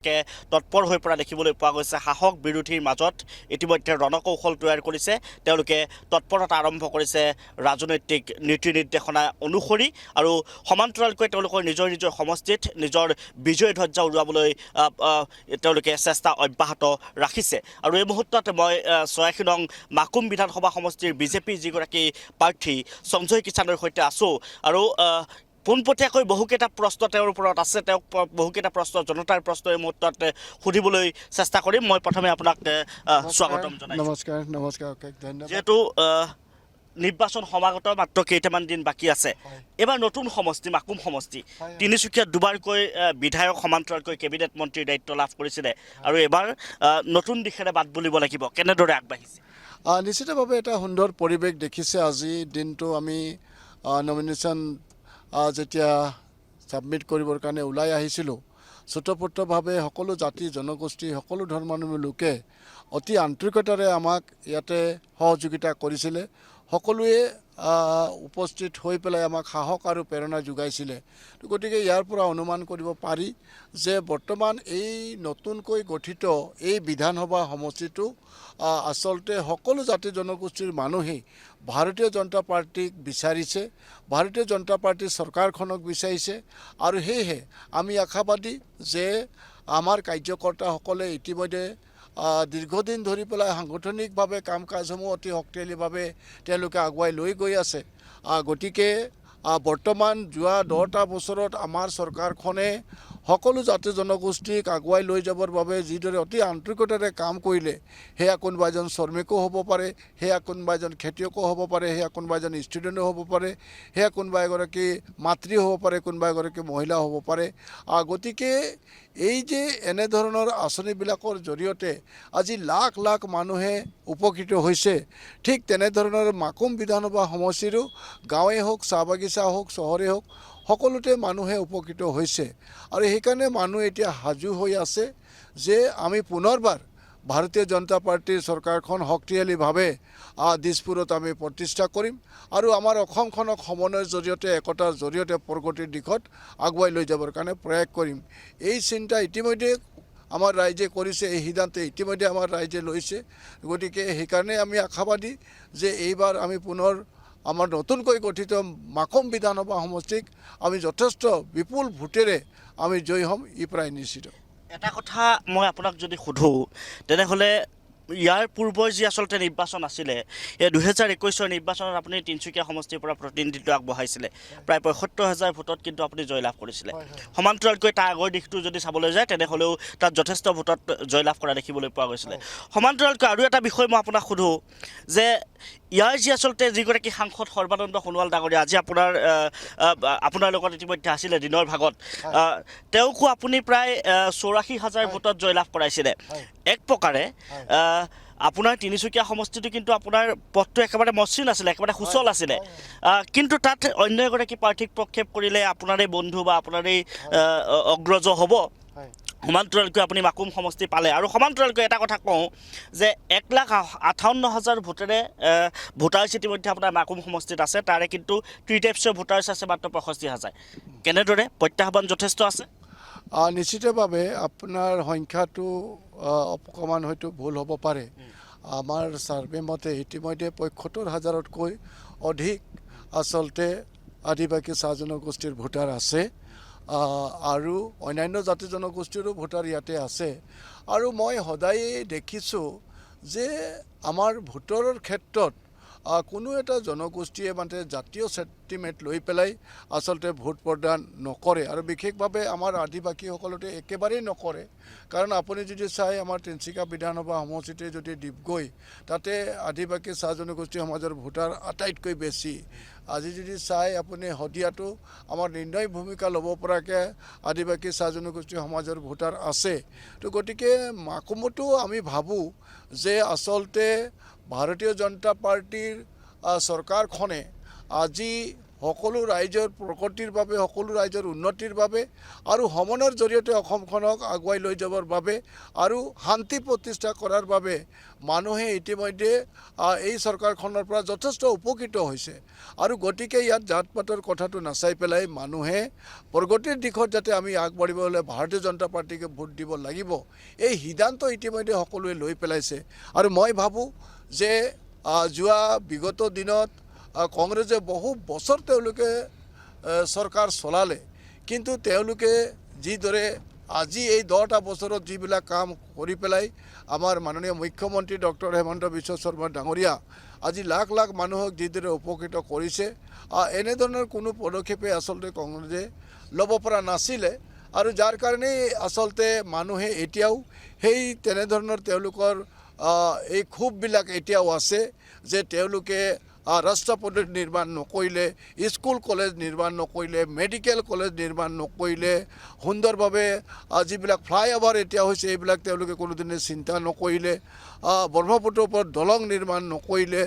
তৎপৰ হৈ পৰা দেখিবলৈ পোৱা গৈছে। শাসক বিৰোধীৰ মাজত ইতিমধ্যে ৰণকৌশল তৈয়াৰ কৰিছে। তেওঁলোকে তৎপৰতা আৰম্ভ কৰিছে ৰাজনৈতিক নীতি নিৰ্দেশনা অনুসৰি আৰু সমান্তৰালকৈ তেওঁলোকৰ নিজৰ নিজৰ সমষ্টিত নিজৰ বিজয় ধ্বজা উৰুৱাবলৈ তেওঁলোকে চেষ্টা অব্যাহত ৰাখিছে। আৰু এই মুহূৰ্তত মই ৮৬ নং মাকুম বিধানসভা সমষ্টিৰ বিজেপি যিগৰাকী প্ৰাৰ্থী সঞ্জয় কিষাণৰ সৈতে আছোঁ আৰু পোনপটীয়াকৈ বহুকেইটা প্ৰশ্ন তেওঁৰ ওপৰত আছে। তেওঁক বহুকেইটা প্ৰশ্ন জনতাৰ প্ৰশ্ন এই মুহূৰ্তত সুধিবলৈ চেষ্টা কৰিম। মই প্ৰথমে আপোনাক স্বাগতম জনাইছোঁ। নমস্কাৰ ধন্যবাদ। যিহেতু নিৰ্বাচন সমাগত মাত্ৰ কেইটামান দিন বাকী আছে, এইবাৰ নতুন সমষ্টি মাকুম সমষ্টি তিনিচুকীয়াত দুবাৰকৈ বিধায়ক সমান্তৰালকৈ কেবিনেট মন্ত্ৰীৰ দায়িত্ব লাভ কৰিছিলে আৰু এইবাৰ নতুন দিশেৰে বাট বুলিব লাগিব। কেনেদৰে আগবাঢ়িছে? নিশ্চিতভাৱে এটা সুন্দৰ পৰিৱেশ দেখিছে। আজি দিনটো আমি নমিনেশ্যন যেতিয়া ছাবমিট কৰিবৰ কাৰণে ওলাই আহিছিলোঁ, স্বতঃস্ফূৰ্তভাৱে সকলো জাতি জনগোষ্ঠী সকলো ধৰ্মৰ লোকে অতি আন্তৰিকতাৰে আমাক ইয়াতে সহযোগিতা কৰিছিলে। সকলোৱে উপস্থিত হৈ পেলাই আমাক সাহস আৰু প্ৰেৰণা যোগাইছিলে। গতিকে ইয়াৰ পৰা অনুমান কৰিব পাৰি যে বৰ্তমান এই নতুনকৈ গঠিত এই বিধানসভা সমষ্টিটো আচলতে সকলো জাতি জনগোষ্ঠীৰ মানুহেই ভাৰতীয় জনতা পাৰ্টীক বিচাৰিছে, ভাৰতীয় জনতা পাৰ্টীৰ চৰকাৰখনক বিচাৰিছে। আৰু সেয়েহে আমি আশাবাদী যে আমাৰ কাৰ্যকৰ্তাসকলে ইতিমধ্যে দীৰ্ঘদিন ধৰি পেলাই সাংগঠনিকভাৱে কাম কাজসমূহ অতি শক্তিশালীভাৱে তেওঁলোকে আগুৱাই লৈ গৈ আছে। গতিকে বৰ্তমান যোৱা 10টা বছৰত আমাৰ চৰকাৰখনে সকলো জাতি জনগোষ্ঠীক আগুৱাই লৈ যাবৰ বাবে যিদৰে অতি আন্তৰিকতাৰে কাম কৰিলে, সেয়া কোনোবা এজন শ্ৰমিকো হ'ব পাৰে, সেয়া কোনোবা এজন খেতিয়কো হ'ব পাৰে, সেয়া কোনোবা এজন ষ্টুডেণ্টো হ'ব পাৰে, সেয়া কোনোবা এগৰাকী মাতৃ হ'ব পাৰে, কোনোবা এগৰাকী মহিলা হ'ব পাৰে। গতিকে এই যে এনেধৰণৰ আঁচনিবিলাকৰ জৰিয়তে আজি লাখ লাখ মানুহে উপকৃত হৈছে, ঠিক তেনেধৰণৰ মাকুম বিধানসভা সমষ্টিৰো গাঁৱে হওক, চাহ বাগিচা হওক, চহৰে হওক, সকলোতে মানুহে উপকৃত হৈছে। আৰু সেইকাৰণে মানুহ এতিয়া সাজু হৈ আছে যে আমি পুনৰবাৰ ভাৰতীয় জনতা পাৰ্টীৰ চৰকাৰখন শক্তিশালীভাৱে দিছপুৰত আমি প্ৰতিষ্ঠা কৰিম আৰু আমাৰ অসমখনক সমন্বয়ৰ জৰিয়তে একতাৰ জৰিয়তে প্ৰগতিৰ দিশত আগুৱাই লৈ যাবৰ কাৰণে প্ৰয়াস কৰিম। এই চিন্তা ইতিমধ্যে আমাৰ ৰাইজে কৰিছে, এই সিদ্ধান্ত ইতিমধ্যে আমাৰ ৰাইজে লৈছে। গতিকে সেইকাৰণে আমি আশাবাদী যে এইবাৰ আমি পুনৰ আমাৰ নতুনকৈ গঠিত মাকুম বিধানসভা সমষ্টিক আমি যথেষ্ট বিপুল ভোটেৰে আমি জয়ী হ'ম, ই প্ৰায় নিশ্চিত। এটা কথা মই আপোনাক যদি সোধোঁ তেনেহ'লে ইয়াৰ পূৰ্বৰ যি আচলতে নিৰ্বাচন আছিলে, এই 2021 নিৰ্বাচনত আপুনি তিনিচুকীয়া সমষ্টিৰ পৰা প্ৰতিনিধিত্ব আগবঢ়াইছিলে। প্ৰায় ৭৫,000 ভোটত কিন্তু আপুনি জয়লাভ কৰিছিলে। সমান্তৰালকৈ তাৰ আগৰ দিশটো যদি চাবলৈ যায় তেনেহ'লেও তাত যথেষ্ট ভোটত জয়লাভ কৰা দেখিবলৈ পোৱা গৈছিলে। সমান্তৰালকৈ আৰু এটা বিষয় মই আপোনাক সোধোঁ যে ইয়াৰ যি আচলতে যিগৰাকী সাংসদ সৰ্বানন্দ সোণোৱাল ডাঙৰীয়া আজি আপোনাৰ লগত ইতিমধ্যে আছিলে দিনৰ ভাগত, তেওঁকো আপুনি প্ৰায় 84,000 ভোটত জয়লাভ কৰাইছিলে। এক প্ৰকাৰে আপোনাৰ তিনিচুকীয়া সমষ্টিটো কিন্তু আপোনাৰ পথটো একেবাৰে মসৃণ আছিলে, একেবাৰে সুচল আছিলে। কিন্তু তাত অন্য এগৰাকী প্ৰাৰ্থীক প্ৰক্ষেপ কৰিলে আপোনাৰেই বন্ধু বা আপোনাৰেই অগ্ৰজ হ'ব। সমান্তৰালকৈ আপুনি মাকুম সমষ্টি পালে আৰু সমান্তৰালকৈ এটা কথা কওঁ যে 1,58,000 ভোটেৰে ভোটাৰ্ছ ইতিমধ্যে আপোনাৰ মাকুম সমষ্টিত আছে। তাৰে কিন্তু 3 টাইপছৰ ভোটাৰ্ছ আছে মাত্ৰ 65,000। কেনেদৰে প্ৰত্যাহ্বান যথেষ্ট আছে? নিশ্চিতভাৱে আপোনাৰ সংখ্যাটো অকণমান হয়তো ভুল হ'ব পাৰে। আমাৰ ছাৰ্ভে মতে ইতিমধ্যে ৭৫,000তকৈ অধিক আচলতে আদিবাসী চাহ জনগোষ্ঠীৰ ভোটাৰ আছে আৰু অন্যান্য জাতি জনগোষ্ঠীৰো ভোটাৰ ইয়াতে আছে। আৰু মই সদায়েই দেখিছোঁ যে আমাৰ ভোটৰৰ ক্ষেত্ৰত কোনো এটা জনগোষ্ঠীয়ে মানে জাতীয় চেণ্টিমেণ্ট লৈ পেলাই আচলতে ভোট প্ৰদান নকৰে আৰু বিশেষভাৱে আমাৰ আদিবাসীসকলতে একেবাৰেই নকৰে। কাৰণ আপুনি যদি চাই আমাৰ তিনিচুকীয়া বিধানসভা সমষ্টিতে যদি ডিগবৈ, তাতে আদিবাসী চাহ জনগোষ্ঠী সমাজৰ ভোটাৰ আটাইতকৈ বেছি। আজি যদি চাই আপুনি শদিয়াতো আমাৰ নিৰ্ণয় ভূমিকা ল'ব পৰাকৈ আদিবাসী চাহ জনগোষ্ঠী সমাজৰ ভোটাৰ আছে। তো গতিকে মাকুমতো আমি ভাবোঁ যে আচলতে ভাৰতীয় জনতা পাৰ্টীৰ চৰকাৰখনে আজি সকলো ৰাইজৰ প্ৰগতিৰ বাবে, সকলো ৰাইজৰ উন্নতিৰ বাবে আৰু সমন্বয়ৰ জৰিয়তে অসমখনক আগুৱাই লৈ যাবৰ বাবে আৰু শান্তি প্ৰতিষ্ঠা কৰাৰ বাবে মানুহে ইতিমধ্যে এই চৰকাৰখনৰ পৰা যথেষ্ট উপকৃত হৈছে। আৰু গতিকে ইয়াত জাত পাতৰ কথাটো নাচাই পেলাই মানুহে প্ৰগতিৰ দিশত যাতে আমি আগবাঢ়িব হ'লে ভাৰতীয় জনতা পাৰ্টীকে ভোট দিব লাগিব, এই সিদ্ধান্ত ইতিমধ্যে সকলোৱে লৈ পেলাইছে। আৰু মই ভাবোঁ যে যোৱা বিগত দিনত কংগ্ৰেছে বহু বছৰ তেওঁলোকে চৰকাৰ চলালে, কিন্তু তেওঁলোকে যিদৰে আজি এই 10টা বছৰত যিবিলাক কাম কৰি পেলাই আমাৰ মাননীয় মুখ্যমন্ত্ৰী ডক্টৰ হেমন্ত বিশ্ব শৰ্মা ডাঙৰীয়া আজি লাখ লাখ মানুহক যিদৰে উপকৃত কৰিছে, এনেধৰণৰ কোনো পদক্ষেপে আচলতে কংগ্ৰেছে ল'ব পৰা নাছিলে। আৰু যাৰ কাৰণেই আচলতে মানুহে এতিয়াও সেই তেনেধৰণৰ তেওঁলোকৰ এই ক্ষোভবিলাক এতিয়াও আছে যে তেওঁলোকে ৰাস্তা পদূলি নিৰ্মাণ নকৰিলে, স্কুল কলেজ নিৰ্মাণ নকৰিলে, মেডিকেল কলেজ নিৰ্মাণ নকৰিলে, সুন্দৰভাৱে যিবিলাক ফ্লাইঅভাৰ এতিয়া হৈছে এইবিলাক তেওঁলোকে কোনোদিনে চিন্তা নকৰিলে, ব্ৰহ্মপুত্ৰৰ ওপৰত দলং নিৰ্মাণ নকৰিলে,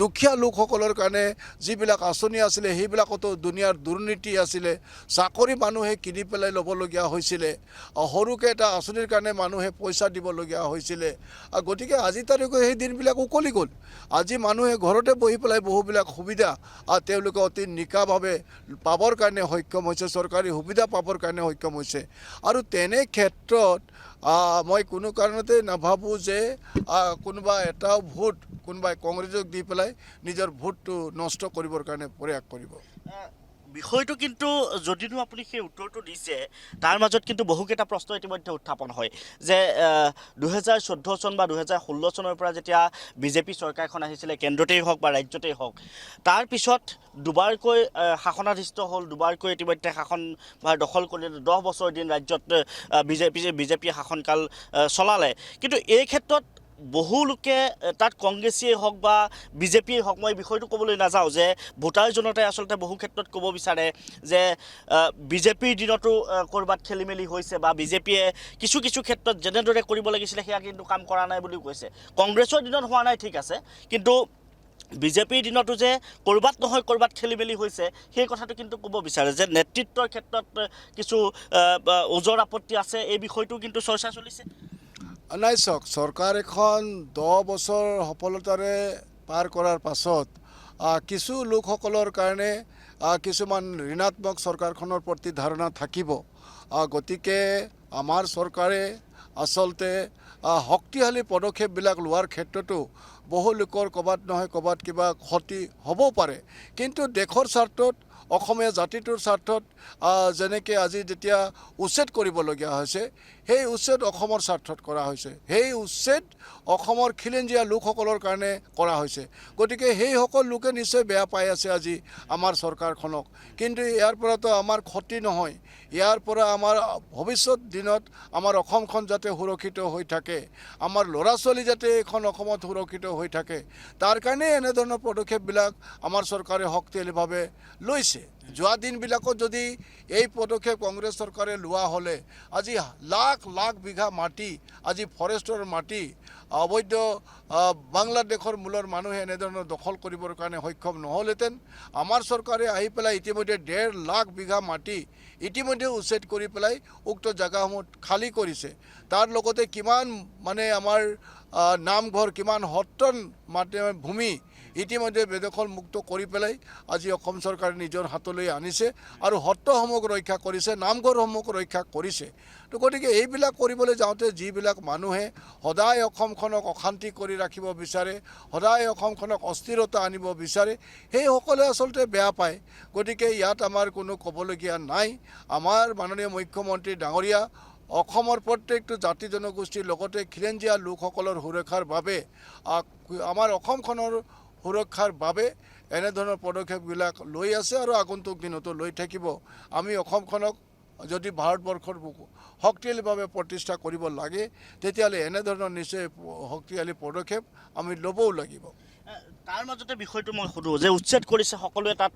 দুখীয়া লোকসকলৰ কাৰণে যিবিলাক আঁচনি আছিলে সেইবিলাকতো দুনিয়াৰ দুৰ্নীতি আছিলে, চাকৰি মানুহে কিনি পেলাই ল'বলগীয়া হৈছিলে, সৰুকৈ এটা আঁচনিৰ কাৰণে মানুহে পইচা দিবলগীয়া হৈছিলে। গতিকে আজি তাৰিখে সেই দিনবিলাক উকলি গ'ল। আজি মানুহে ঘৰতে বহি পেলাই বহুবিলাক সুবিধা তেওঁলোকে অতি নিকাভাৱে পাবৰ কাৰণে সক্ষম হৈছে, চৰকাৰী সুবিধা পাবৰ কাৰণে সক্ষম হৈছে। আৰু তেনে ক্ষেত্ৰত মই কোনো কাৰণতে নাভাবোঁ যে কোনোবা এটাও ভোট কোনোবাই কংগ্ৰেছক দি পেলাই নিজৰ ভোটটো নষ্ট কৰিবৰ কাৰণে প্ৰয়াস কৰিব। বিষয়টো কিন্তু যদিও আপুনি সেই উত্তৰটো দিছে, তাৰ মাজত কিন্তু বহুকেইটা প্ৰশ্ন ইতিমধ্যে উত্থাপন হয় যে 2014 চন বা 2016 চনৰ পৰা যেতিয়া বিজেপি চৰকাৰখন আহিছিলে, কেন্দ্ৰতেই হওক বা ৰাজ্যতেই হওক, তাৰপিছত দুবাৰকৈ শাসনাধিষ্ঠ হ'ল, দুবাৰকৈ ইতিমধ্যে শাসনভাৰ দখল কৰিলে, 10 বছৰ দিন ৰাজ্যত বিজেপিয়ে শাসনকাল চলালে। কিন্তু এই ক্ষেত্ৰত বহু লোকে তাত কংগ্ৰেছীয়ে হওক বা বিজেপিয়ে হওক, মই বিষয়টো ক'বলৈ নাযাওঁ যে ভোটাৰ জনতাই আচলতে বহু ক্ষেত্ৰত ক'ব বিচাৰে যে বিজেপিৰ দিনতো ক'ৰবাত খেলি মেলি হৈছে বা বিজেপিয়ে কিছু কিছু ক্ষেত্ৰত যেনেদৰে কৰিব লাগিছিলে সেয়া কিন্তু কাম কৰা নাই বুলিও কৈছে। কংগ্ৰেছৰ দিনত হোৱা নাই ঠিক আছে, কিন্তু বিজেপিৰ দিনতো যে ক'ৰবাত নহয় ক'ৰবাত খেলি মেলি হৈছে সেই কথাটো কিন্তু ক'ব বিচাৰে যে নেতৃত্বৰ ক্ষেত্ৰত কিছু ওজৰ আপত্তি আছে। এই বিষয়টো কিন্তু চৰ্চা চলিছে। নাই, চাওক, চৰকাৰ এখন 10 বছৰ সফলতাৰে পাৰ কৰাৰ পাছত কিছু লোকসকলৰ কাৰণে কিছুমান ঋণাত্মক চৰকাৰখনৰ প্ৰতি ধাৰণা থাকিব। গতিকে আমাৰ চৰকাৰে আচলতে শক্তিশালী পদক্ষেপবিলাক লোৱাৰ ক্ষেত্ৰতো বহু লোকৰ ক'ৰবাত নহয় ক'ৰবাত কিবা ক্ষতি হ'বও পাৰে, কিন্তু দেশৰ স্বাৰ্থত, অসমীয়া জাতিটোৰ স্বাৰ্থত যেনেকৈ আজি যেতিয়া উচ্ছেদ কৰিবলগীয়া হৈছে, সেই উচ্ছেদ অসমৰ স্বাৰ্থত কৰা হৈছে, সেই উচ্ছেদ অসমৰ খিলঞ্জীয়া লোকসকলৰ কাৰণে কৰা হৈছে। গতিকে সেইসকল লোকে নিশ্চয় বেয়া পাই আছে আজি আমাৰ চৰকাৰখনক, কিন্তু ইয়াৰ পৰাতো আমাৰ ক্ষতি নহয়। ইয়াৰ পৰা আমাৰ ভৱিষ্যত দিনত আমাৰ অসমখন যাতে সুৰক্ষিত হৈ থাকে, আমাৰ ল'ৰা ছোৱালী যাতে এইখন অসমত সুৰক্ষিত হৈ থাকে, তাৰ কাৰণে এনেধৰণৰ পদক্ষেপবিলাক আমাৰ চৰকাৰে শক্তিশালীভাৱে লৈছে। যোৱা দিনবিলাকত যদি এই পদক্ষেপ কংগ্ৰেছ চৰকাৰে লোৱা হ'লে আজি লাখ লাখ বিঘা মাটি, আজি ফৰেষ্টৰ মাটি অবৈধ বাংলাদেশৰ মূলৰ মানুহে এনেধৰণৰ দখল কৰিবৰ কাৰণে সক্ষম নহ'লহেঁতেন। আমাৰ চৰকাৰে আহি পেলাই ইতিমধ্যে 1.5 লাখ বিঘা মাটি ইতিমধ্যে উচ্ছেদ কৰি পেলাই উক্ত জেগাসমূহ খালী কৰিছে। তাৰ লগতে কিমান আমাৰ নামঘৰ, কিমান সত্ৰৰ ভূমি ইতিমধ্যে বেদখল মুক্ত কৰি পেলাই আজি অসম চৰকাৰে নিজৰ হাতলৈ আনিছে আৰু সত্ৰসমূহক ৰক্ষা কৰিছে, নামঘৰসমূহক ৰক্ষা কৰিছে। তো গতিকে এইবিলাক কৰিবলৈ যাওঁতে যিবিলাক মানুহে সদায় অসমখনক অশান্তি কৰি ৰাখিব বিচাৰে, সদায় অসমখনক অস্থিৰতা আনিব বিচাৰে, সেইসকলে আচলতে বেয়া পায়। গতিকে ইয়াত আমাৰ কোনো ক'বলগীয়া নাই। আমাৰ মাননীয় মুখ্যমন্ত্ৰী ডাঙৰীয়া অসমৰ প্ৰত্যেকটো জাতি জনগোষ্ঠীৰ লগতে খিলঞ্জীয়া লোকসকলৰ সুৰক্ষাৰ বাবে, আমাৰ অসমখনৰ সুৰক্ষাৰ বাবে এনেধৰণৰ পদক্ষেপবিলাক লৈ আছে আৰু আগন্তুক দিনতো লৈ থাকিব। আমি অসমখনক যদি ভাৰতবৰ্ষৰ শক্তিশালীভাৱে প্ৰতিষ্ঠা কৰিব লাগে তেতিয়াহ'লে এনেধৰণৰ নিশ্চয় শক্তিশালী পদক্ষেপ আমি ল'বও লাগিব। তাৰ মাজতে বিষয়টো মই সোধোঁ যে উচ্ছেদ কৰিছে সকলোৱে তাত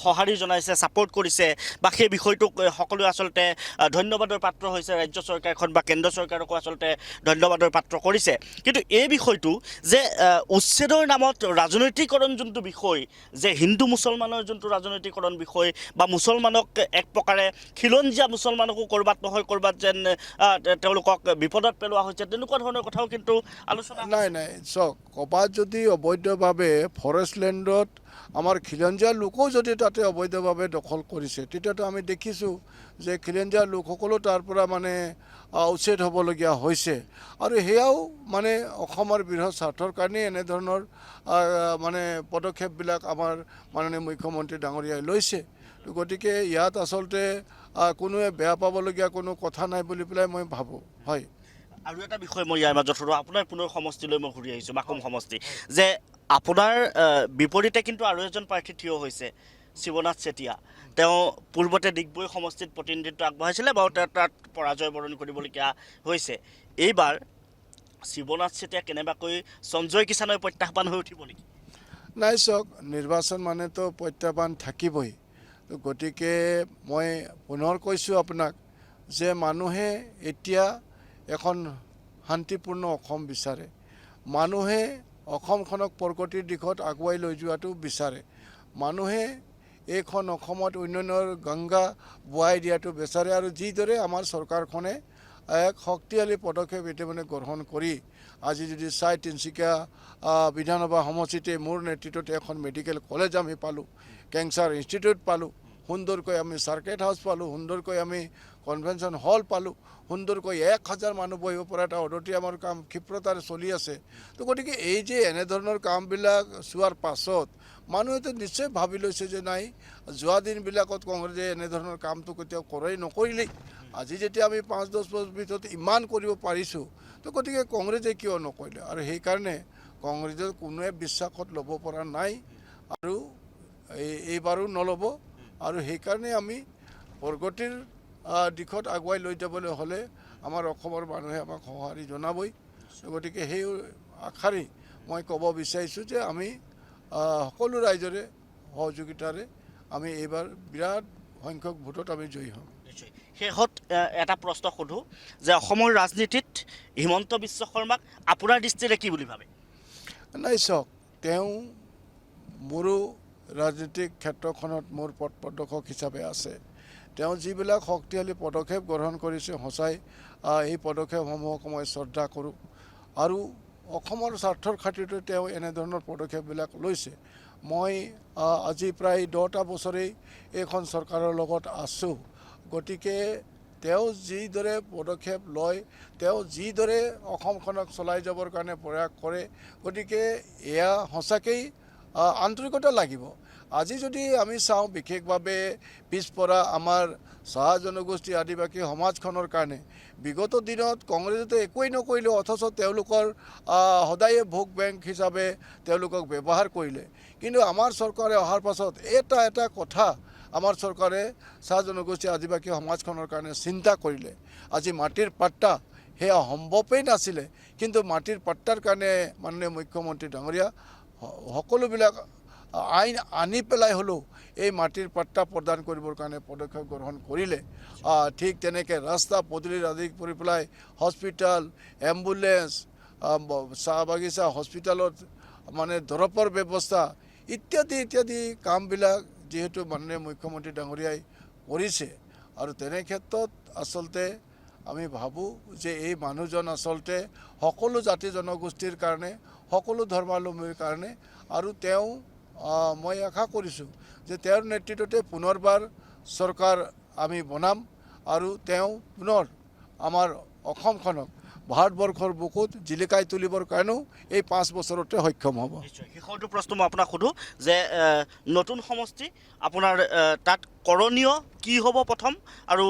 সঁহাৰি জনাইছে ছাপোৰ্ট কৰিছে বা সেই বিষয়টোক সকলোৱে আচলতে ধন্যবাদৰ পাত্ৰ হৈছে ৰাজ্য চৰকাৰখন বা কেন্দ্ৰ চৰকাৰকো আচলতে ধন্যবাদৰ পাত্ৰ কৰিছে কিন্তু এই বিষয়টো যে উচ্ছেদৰ নামত ৰাজনৈতিকৰণ যোনটো বিষয় যে হিন্দু মুছলমানৰ যোনটো ৰাজনৈতিকৰণ বিষয় বা মুছলমানক এক প্ৰকাৰে খিলঞ্জীয়া মুছলমানকো ক'ৰবাত নহয় ক'ৰবাত যেন তেওঁলোকক বিপদত পেলোৱা হৈছে তেনেকুৱা ধৰণৰ কথাও কিন্তু আলোচনা নাই নাই চাওক ক'ৰবাত যদি অবৈধভাৱে ফৰেষ্ট লেণ্ডত আমাৰ খিলঞ্জীয়া লোকো যদি তাতে অবৈধভাৱে দখল কৰিছে তেতিয়াতো আমি দেখিছোঁ যে খিলঞ্জীয়া লোকসকলো তাৰ পৰা মানে উচ্ছেদ হ'বলগীয়া হৈছে আৰু সেয়াও মানে অসমৰ বৃহৎ স্বাৰ্থৰ কাৰণেই এনেধৰণৰ মানে পদক্ষেপবিলাক আমাৰ মাননীয় মুখ্যমন্ত্ৰী ডাঙৰীয়াই লৈছে গতিকে ইয়াত আচলতে কোনোৱে বেয়া পাবলগীয়া কোনো কথা নাই বুলি পেলাই মই ভাবোঁ হয়। আৰু এটা বিষয় মই ইয়াৰ মাজত সোধোঁ আপোনাৰ পুনৰ সমষ্টিলৈ মই ঘূৰি আহিছোঁ মাকুম সমষ্টি যে আপোনাৰ বিপৰীতে কিন্তু আৰু এজন প্ৰাৰ্থী থিয় হৈছে শিৱনাথ চেতিয়া তেওঁ পূৰ্বতে ডিগবৈ সমষ্টিত প্ৰতিনিধিত্ব আগবঢ়াইছিলে বাৰু তেওঁ তাত পৰাজয় বৰণ কৰিবলগীয়া হৈছে এইবাৰ শিৱনাথ চেতিয়া কেনেবাকৈ সঞ্জয় কিষাণৰ প্ৰত্যাহ্বান হৈ উঠিব নেকি? নাই চাওক নিৰ্বাচন মানেতো প্ৰত্যাহ্বান থাকিবই গতিকে মই পুনৰ কৈছোঁ আপোনাক যে মানুহে এতিয়া এখন শান্তিপূৰ্ণ অসম বিচাৰে মানুহে অসমখনক প্ৰগতিৰ দিশত আগুৱাই লৈ যোৱাটো বিচাৰে মানুহে এইখন অসমত উন্নয়নৰ গংগা বোৱাই দিয়াটো বিচাৰে আৰু যিদৰে আমাৰ চৰকাৰখনে এক শক্তিশালী পদক্ষেপ ইতিমধ্যে গ্ৰহণ কৰি আজি যদি চাই তিনিচুকীয়া বিধানসভা সমষ্টিতে মোৰ নেতৃত্বত এখন মেডিকেল কলেজ আমি পালোঁ কেঞ্চাৰ ইনষ্টিটিউট পালোঁ সুন্দৰকৈ আমি চাৰ্কেট হাউচ পালোঁ সুন্দৰকৈ আমি কনভেনশ্যন হল পালোঁ সুন্দৰকৈ 1000 মানুহ বহিব পৰা এটা অডিটৰিয়ামৰ কাম ক্ষিপ্ৰতাৰে চলি আছে তো গতিকে এই যে এনেধৰণৰ কামবিলাক চোৱাৰ পাছত মানুহেতো নিশ্চয় ভাবি লৈছে যে নাই যোৱা দিনবিলাকত কংগ্ৰেছে এনেধৰণৰ কামটো কেতিয়াও নকৰিলেই আজি যেতিয়া আমি 5-10 বছৰ ভিতৰত ইমান কৰিব পাৰিছোঁ তো গতিকে কংগ্ৰেছে কিয় নকৰিলে আৰু সেইকাৰণে কংগ্ৰেছে কোনোৱে বিশ্বাসত ল'ব পৰা নাই আৰু এইবাৰো নল'ব আৰু সেইকাৰণে আমি প্ৰগতিৰ দিশত আগুৱাই লৈ যাবলৈ হ'লে আমাৰ অসমৰ মানুহে আমাক সঁহাৰি জনাবই গতিকে সেই আশাৰেই মই ক'ব বিচাৰিছোঁ যে আমি সকলো ৰাইজৰে সহযোগিতাৰে আমি এইবাৰ বিৰাট সংখ্যক ভোটত আমি জয়ী হ'ম। শেষত এটা প্ৰশ্ন সোধোঁ যে অসমৰ ৰাজনীতিত হিমন্ত বিশ্ব শৰ্মাক আপোনাৰ দৃষ্টিৰে কি বুলি ভাবে? নাই চাওক তেওঁ মোৰো ৰাজনীতিক ক্ষেত্ৰখনত মোৰ পথ প্ৰদৰ্শক হিচাপে আছে তেওঁ যিবিলাক শক্তিশালী পদক্ষেপ গ্ৰহণ কৰিছে সঁচাই এই পদক্ষেপসমূহক মই শ্ৰদ্ধা কৰোঁ আৰু অসমৰ স্বাৰ্থৰ খাতিৰতে তেওঁ এনেধৰণৰ পদক্ষেপবিলাক লৈছে মই আজি প্ৰায় 10টা বছৰেই এইখন চৰকাৰৰ লগত আছোঁ গতিকে তেওঁ যিদৰে পদক্ষেপ লয় তেওঁ যিদৰে অসমখনক চলাই যাবৰ কাৰণে প্ৰয়াস কৰে গতিকে এয়া সঁচাকেই আন্তৰিকতা লাগিব আজি যদি আমি চাওঁ বিশেষভাৱে পিছপৰা আমাৰ চাহ জনগোষ্ঠী আদিবাসী সমাজখনৰ কাৰণে বিগত দিনত কংগ্ৰেছে একোৱেই নকৰিলে অথচ তেওঁলোকৰ সদায়ে ভোট বেংক হিচাপে তেওঁলোকক ব্যৱহাৰ কৰিলে কিন্তু আমাৰ চৰকাৰে অহাৰ পাছত এটা কথা আমাৰ চৰকাৰে চাহ জনগোষ্ঠী আদিবাসী সমাজখনৰ কাৰণে চিন্তা কৰিলে আজি মাটিৰ পাট্টা সেয়া সম্ভৱেই নাছিলে কিন্তু মাটিৰ পাট্টাৰ কাৰণে মাননীয় মুখ্যমন্ত্ৰী ডাঙৰীয়া সকলোবিলাক আইন আনি পেলাই হ'লেও এই মাটিৰ পাট্টা প্ৰদান কৰিবৰ কাৰণে পদক্ষেপ গ্ৰহণ কৰিলে ঠিক তেনেকৈ ৰাস্তা পদূলি আদি কৰি পেলাই হস্পিটেল এম্বুলেন্স চাহ বাগিচা হস্পিটেলত মানে দৰৱৰ ব্যৱস্থা ইত্যাদি কামবিলাক যিহেতু মাননীয় মুখ্যমন্ত্ৰী ডাঙৰীয়াই কৰিছে আৰু তেনে ক্ষেত্ৰত আচলতে আমি ভাবোঁ যে এই মানুহজন আচলতে সকলো জাতি জনগোষ্ঠীৰ কাৰণে সকলো ধৰ্মাৱলম্বীৰ কাৰণে আৰু তেওঁ মই আশা কৰিছোঁ যে তেওঁৰ নেতৃত্বতে পুনৰবাৰ চৰকাৰ আমি বনাম আৰু তেওঁ পুনৰ আমাৰ অসমখনক ভাৰতবৰ্ষৰ বুকুত জিলিকাই তুলিবৰ কাৰণেও এই 5 বছৰতে সক্ষম হ'ব। শেষৰটো প্ৰশ্ন মই আপোনাক সোধোঁ যে নতুন সমষ্টি আপোনাৰ তাত কৰণীয় কি হ'ব প্ৰথম আৰু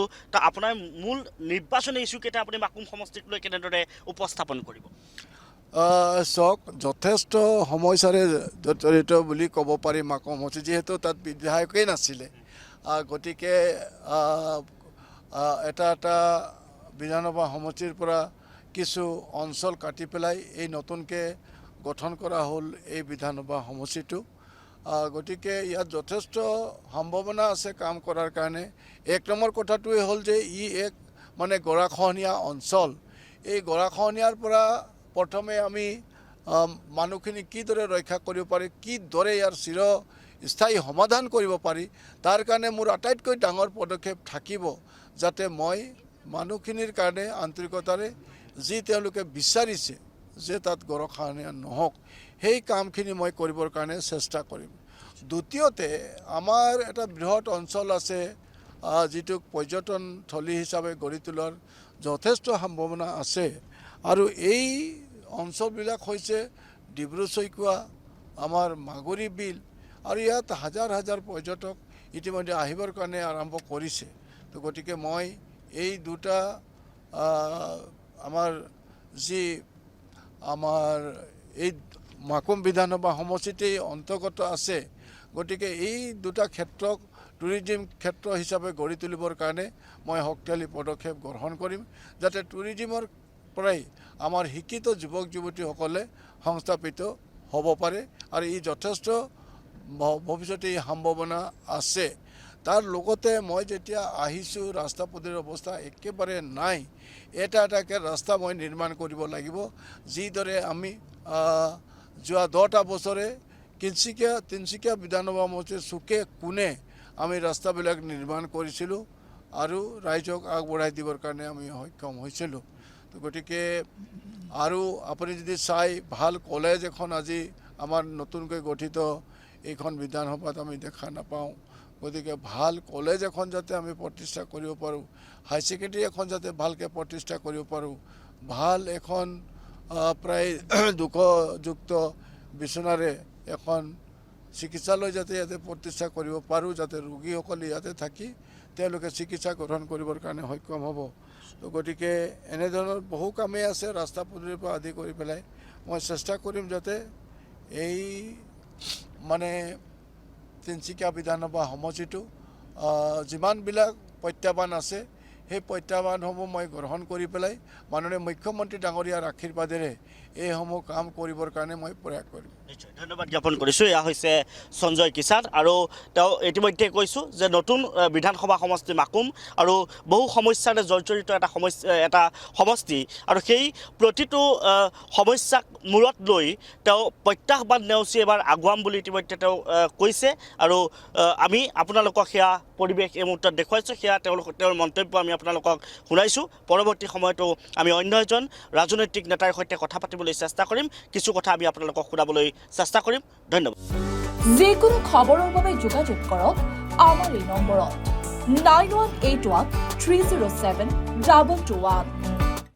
আপোনাৰ মূল নিৰ্বাচনী ইছ্যুকেইটা আপুনি মাকুম সমষ্টিক লৈ কেনেদৰে উপস্থাপন কৰিব? চাওক যথেষ্ট সমস্যাৰে জড়িত বুলি ক'ব পাৰি মাকুম সমষ্টি যিহেতু তাত বিধায়কেই নাছিলে গতিকে এটা বিধানসভা সমষ্টিৰ পৰা কিছু অঞ্চল কাটি পেলাই এই নতুনকৈ গঠন কৰা হ'ল এই বিধানসভা সমষ্টিটো গতিকে ইয়াত যথেষ্ট সম্ভাৱনা আছে কাম কৰাৰ কাৰণে এক নম্বৰ কথাটোৱে হ'ল যে ই এক মানে গৰাখহনীয়া অঞ্চল এই গৰাখহনীয়াৰ পৰা প্ৰথমে আমি মানুহখিনি কিদৰে ৰক্ষা কৰিব পাৰি কিদৰে ইয়াৰ চিৰস্থায়ী সমাধান কৰিব পাৰি তাৰ কাৰণে মোৰ আটাইতকৈ ডাঙৰ পদক্ষেপ থাকিব যাতে মই মানুহখিনিৰ কাৰণে আন্তৰিকতাৰে যি তেওঁলোকে বিচাৰিছে যে তাত গৰাখহনীয়া নহওক সেই কামখিনি মই কৰিবৰ কাৰণে চেষ্টা কৰিম দ্বিতীয়তে আমাৰ এটা বৃহৎ অঞ্চল আছে যিটো পৰ্যটনথলী হিচাপে গঢ়ি তোলাৰ যথেষ্ট সম্ভাৱনা আছে আৰু এই অঞ্চলবিলাক হৈছে ডিব্ৰু-চৈখোৱা আমাৰ মাগুৰী বিল আৰু ইয়াত হাজাৰ হাজাৰ পৰ্যটক ইতিমধ্যে আহিবৰ কাৰণে আৰম্ভ কৰিছে তো গতিকে মই এই দুটা আমাৰ যি আমাৰ এই মাকুম বিধানসভা সমষ্টিতেই অন্তৰ্গত আছে গতিকে এই দুটা ক্ষেত্ৰক টুৰিজিম ক্ষেত্ৰ হিচাপে গঢ়ি তুলিবৰ কাৰণে মই শক্তিশালী পদক্ষেপ গ্ৰহণ কৰিম যাতে টুৰিজিমৰ পৰাই আমাৰ শিক্ষিত যুৱক যুৱতীসকলে সংস্থাপিত হ'ব পাৰে আৰু ই যথেষ্ট ভৱিষ্যতে এই সম্ভাৱনা আছে তাৰ লগতে মই যেতিয়া আহিছোঁ ৰাস্তা পদূলিৰ অৱস্থা একেবাৰে নাই এটাকৈ ৰাস্তা মই নিৰ্মাণ কৰিব লাগিব যিদৰে আমি যোৱা 10টা বছৰে তিনিচুকীয়া বিধানসভা সমষ্টিৰ চুকে কোণে আমি ৰাস্তাবিলাক নিৰ্মাণ কৰিছিলোঁ আৰু ৰাইজক আগবঢ়াই দিবৰ কাৰণে আমি সক্ষম হৈছিলোঁ তো গতিকে আৰু আপুনি যদি চাই ভাল কলেজ এখন আজি আমাৰ নতুনকৈ গঠিত এইখন বিধানসভাত আমি দেখা নাপাওঁ গতিকে ভাল কলেজ এখন যাতে আমি প্ৰতিষ্ঠা কৰিব পাৰোঁ হাই ছেকেণ্ডেৰী এখন যাতে ভালকৈ প্ৰতিষ্ঠা কৰিব পাৰোঁ ভাল এখন প্ৰায় দুখযুক্ত বিচনাৰে এখন চিকিৎসালয় যাতে ইয়াতে প্ৰতিষ্ঠা কৰিব পাৰোঁ যাতে ৰোগীসকলে ইয়াতে থাকি তেওঁলোকে চিকিৎসা গ্ৰহণ কৰিবৰ কাৰণে সক্ষম হ'ব তো গতিকে এনেধৰণৰ বহু কামেই আছে ৰাস্তা পদূলিৰ পৰা আদি কৰি পেলাই মই চেষ্টা কৰিম যাতে এই মানে তিনিচুকীয়া বিধানসভা সমষ্টিটো যিমানবিলাক প্ৰত্যাহ্বান আছে সেই প্ৰত্যাহ্বানসমূহ মই গ্ৰহণ কৰি পেলাই মাননীয় মুখ্যমন্ত্ৰী ডাঙৰীয়াৰ আশীৰ্বাদেৰে এইসমূহ কাম কৰিবৰ কাৰণে মই প্ৰয়াস কৰিম নিশ্চয় ধন্যবাদ জ্ঞাপন কৰিছোঁ এয়া হৈছে সঞ্জয় কিষাণ আৰু তেওঁ ইতিমধ্যে কৈছোঁ যে নতুন বিধানসভা সমষ্টি মাকুম আৰু বহু সমস্যাৰে জৰ্জৰিত এটা সমষ্টি আৰু সেই প্ৰতিটো সমস্যাক মূৰত লৈ তেওঁ প্ৰত্যাহ্বান নেওচি এবাৰ আগুৱাম বুলি ইতিমধ্যে তেওঁ কৈছে আৰু আমি আপোনালোকক সেয়া পৰিৱেশ এই মুহূৰ্তত দেখুৱাইছোঁ সেয়া তেওঁৰ মন্তব্য আমি আপোনালোকক শুনাইছোঁ পৰৱৰ্তী সময়তো আমি অন্য এজন ৰাজনৈতিক নেতাৰ সৈতে কথা পাতিবলৈ চেষ্টা কৰিম কিছু কথা আমি আপোনালোকক শুনাবলৈ চেষ্টা কৰিম ধন্যবাদ যিকোনো খবৰৰ বাবে যোগাযোগ কৰক আমাৰ এই নম্বৰত 9181 307 2221